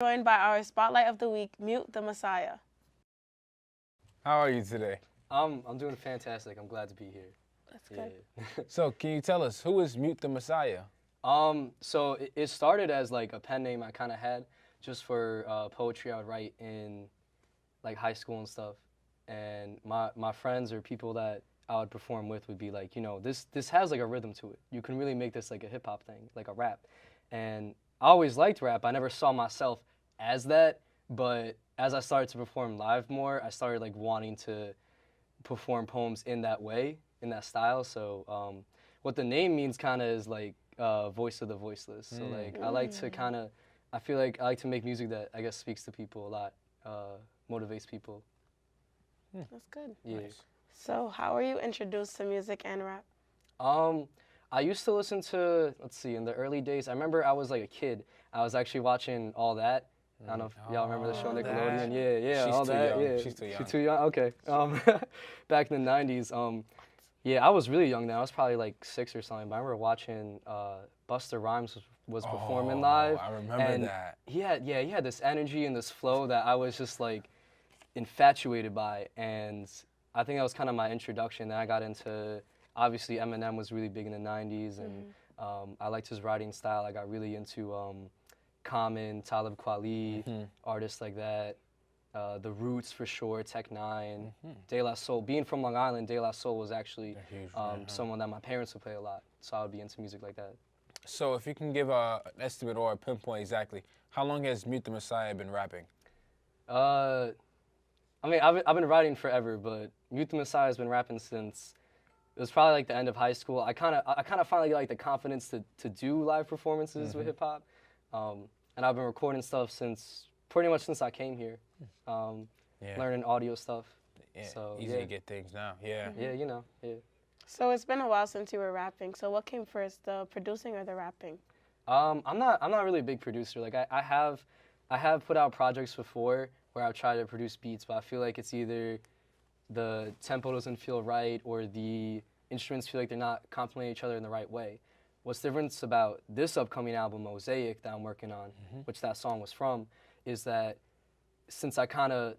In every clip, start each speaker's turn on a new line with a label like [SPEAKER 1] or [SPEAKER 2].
[SPEAKER 1] Joined by our Spotlight of the Week, Mute the Messiah.
[SPEAKER 2] How are you today?
[SPEAKER 3] I'm doing fantastic. I'm glad to be here.
[SPEAKER 1] That's good.
[SPEAKER 3] Yeah.
[SPEAKER 2] So, can you tell us, who is Mute the Messiah?
[SPEAKER 3] So it started as like a pen name I kind of had just for poetry I would write in like high school and stuff. And my friends or people that I would perform with would be like, you know, this has like a rhythm to it. You can really make this like a hip hop thing, like a rap. And I always liked rap. I never saw myself as that, but as I started to perform live more, I started like wanting to perform poems in that way, in that style. So what the name means kind of is like voice of the voiceless. So like I like to kind of, I feel like I like to make music that I guess speaks to people a lot, motivates people.
[SPEAKER 1] That's good.
[SPEAKER 3] Yeah.
[SPEAKER 2] Nice.
[SPEAKER 1] So how were you introduced to music and rap?
[SPEAKER 3] I used to listen to, let's see, in the early days, I remember I was like a kid. I was actually watching All That. I don't know if y'all remember the show
[SPEAKER 1] All
[SPEAKER 3] Nickelodeon.
[SPEAKER 1] That.
[SPEAKER 3] Yeah,
[SPEAKER 2] She's
[SPEAKER 3] All
[SPEAKER 2] too
[SPEAKER 3] That.
[SPEAKER 2] young.
[SPEAKER 3] Yeah.
[SPEAKER 2] She's too young.
[SPEAKER 3] She's too young? Okay. Back in the 90s, yeah, I was really young then. I was probably like 6 or something, but I remember watching Busta Rhymes was performing live.
[SPEAKER 2] I remember
[SPEAKER 3] and
[SPEAKER 2] that.
[SPEAKER 3] He had this energy and this flow that I was just like infatuated by, and I think that was kind of my introduction. Then I got into, obviously Eminem was really big in the 90s, and I liked his writing style. I got really into Common, Talib Kweli, artists like that. The Roots for sure, Tech Nine, De La Soul. Being from Long Island, De La Soul was actually
[SPEAKER 2] They're huge,
[SPEAKER 3] someone that my parents would play a lot, so I would be into music like that.
[SPEAKER 2] So, if you can give an estimate or a pinpoint exactly, how long has Mute the Messiah been rapping?
[SPEAKER 3] I mean, I've been writing forever, but Mute the Messiah has been rapping since it was probably like the end of high school. I kind of finally got like the confidence to do live performances with hip hop, and I've been recording stuff since pretty much since I came here, learning audio stuff.
[SPEAKER 2] Yeah,
[SPEAKER 3] So,
[SPEAKER 2] easy
[SPEAKER 3] yeah.
[SPEAKER 2] to get things now. Yeah.
[SPEAKER 3] Yeah, you know, yeah.
[SPEAKER 1] So it's been a while since you were rapping. So what came first, the producing or the rapping?
[SPEAKER 3] I'm not really a big producer. Like I have put out projects before where I've tried to produce beats, but I feel like it's either the tempo doesn't feel right or the instruments feel like they're not complementing each other in the right way. What's different about this upcoming album, Mosaic, that I'm working on, which that song was from, is that since I kind of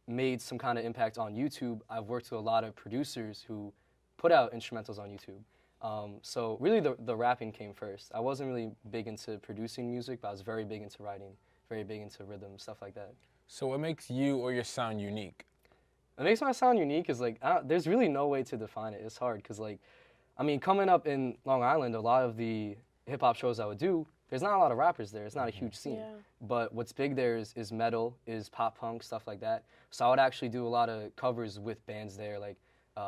[SPEAKER 3] made some kind of impact on YouTube, I've worked with a lot of producers who put out instrumentals on YouTube. So really the rapping came first. I wasn't really big into producing music, but I was very big into writing, very big into rhythm, stuff like that.
[SPEAKER 2] So, what makes you or your sound unique?
[SPEAKER 3] What makes my sound unique is like, there's really no way to define it. It's hard because like, I mean, coming up in Long Island, a lot of the hip hop shows I would do, there's not a lot of rappers there. It's not a huge scene.
[SPEAKER 1] Yeah.
[SPEAKER 3] But what's big there is metal, is pop punk, stuff like that. So I would actually do a lot of covers with bands there, like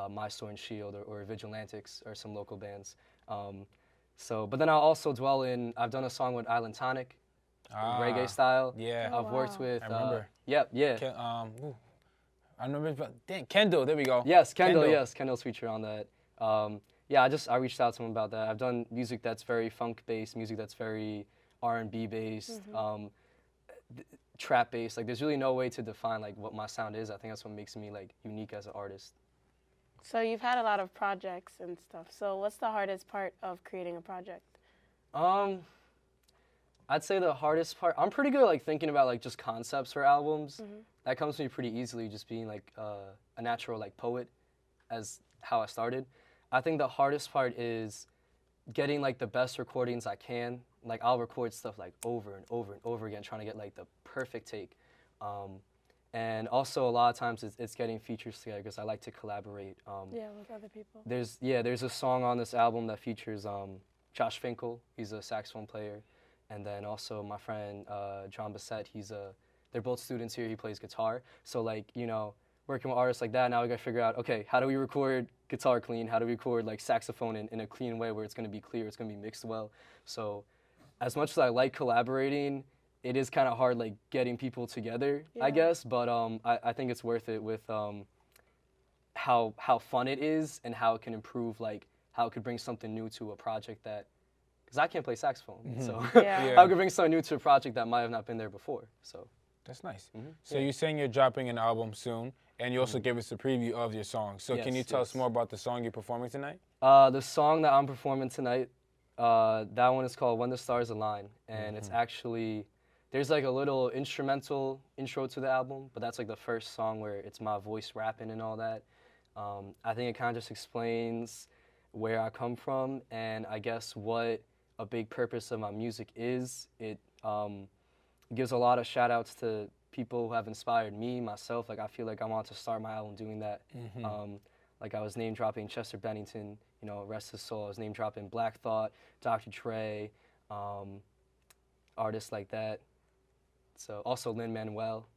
[SPEAKER 3] My Sword and Shield or Vigilantics or some local bands. But then I'll also dwell in, I've done a song with Island Tonic, reggae style.
[SPEAKER 2] Yeah.
[SPEAKER 1] Oh,
[SPEAKER 3] I've worked
[SPEAKER 1] wow.
[SPEAKER 3] with,
[SPEAKER 2] I remember.
[SPEAKER 3] yeah.
[SPEAKER 2] I remember, Kendall, there we go.
[SPEAKER 3] Yes, Kendall, yes, Kendall's featured on that. Yeah, I reached out to him about that. I've done music that's very funk-based, music that's very R&B based, trap based. Like, there's really no way to define like what my sound is. I think that's what makes me like unique as an artist.
[SPEAKER 1] So you've had a lot of projects and stuff. So what's the hardest part of creating a project?
[SPEAKER 3] I'd say the hardest part, I'm pretty good at like thinking about like just concepts for albums. That comes to me pretty easily, just being like a natural like poet as how I started. I think the hardest part is getting like the best recordings I can. Like I'll record stuff like over and over and over again, trying to get like the perfect take. And also a lot of times it's getting features together because I like to collaborate.
[SPEAKER 1] Yeah, with other people.
[SPEAKER 3] There's a song on this album that features Josh Finkel. He's a saxophone player. And then also my friend John Bassett, they're both students here, he plays guitar. So like, you know, working with artists like that, now we gotta figure out, okay, how do we record guitar clean? How do we record like saxophone in a clean way where it's gonna be clear, it's gonna be mixed well? So as much as I like collaborating, it is kind of hard like getting people together, I guess, but I think it's worth it with how fun it is and how it can improve, like how it could bring something new to a project that, because I can't play saxophone, so
[SPEAKER 1] Yeah.
[SPEAKER 3] how could bring something new to a project that might have not been there before, so.
[SPEAKER 2] That's nice. So you're saying you're dropping an album soon, and you also gave us a preview of your song. So can you tell us more about the song you're performing tonight?
[SPEAKER 3] The song that I'm performing tonight, that one is called When the Stars Align, and it's actually There's like a little instrumental intro to the album, but that's like the first song where it's my voice rapping and all that. I think it kind of just explains where I come from, and I guess what a big purpose of my music is. It gives a lot of shout outs to people who have inspired me, myself. Like I feel like I want to start my album doing that. Like I was name dropping Chester Bennington, you know, rest his soul. I was name dropping Black Thought, Dr. Dre, artists like that. So also Lin-Manuel,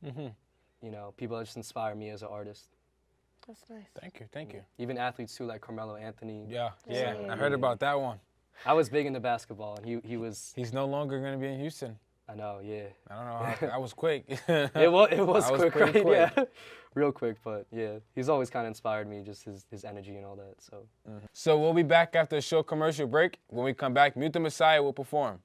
[SPEAKER 3] you know, people that just inspire me as an artist.
[SPEAKER 1] That's nice.
[SPEAKER 2] Thank you.
[SPEAKER 3] Even athletes too, like Carmelo Anthony.
[SPEAKER 2] Yeah, I heard about that one.
[SPEAKER 3] I was big into basketball, and he was.
[SPEAKER 2] He's no longer going to be in Houston.
[SPEAKER 3] I know, yeah.
[SPEAKER 2] I don't know how, that was quick.
[SPEAKER 3] it was quick, right?
[SPEAKER 2] quick.
[SPEAKER 3] Yeah, real quick, but yeah. He's always kind of inspired me, just his energy and all that, so.
[SPEAKER 2] So we'll be back after a short commercial break. When we come back, Mute the Messiah will perform.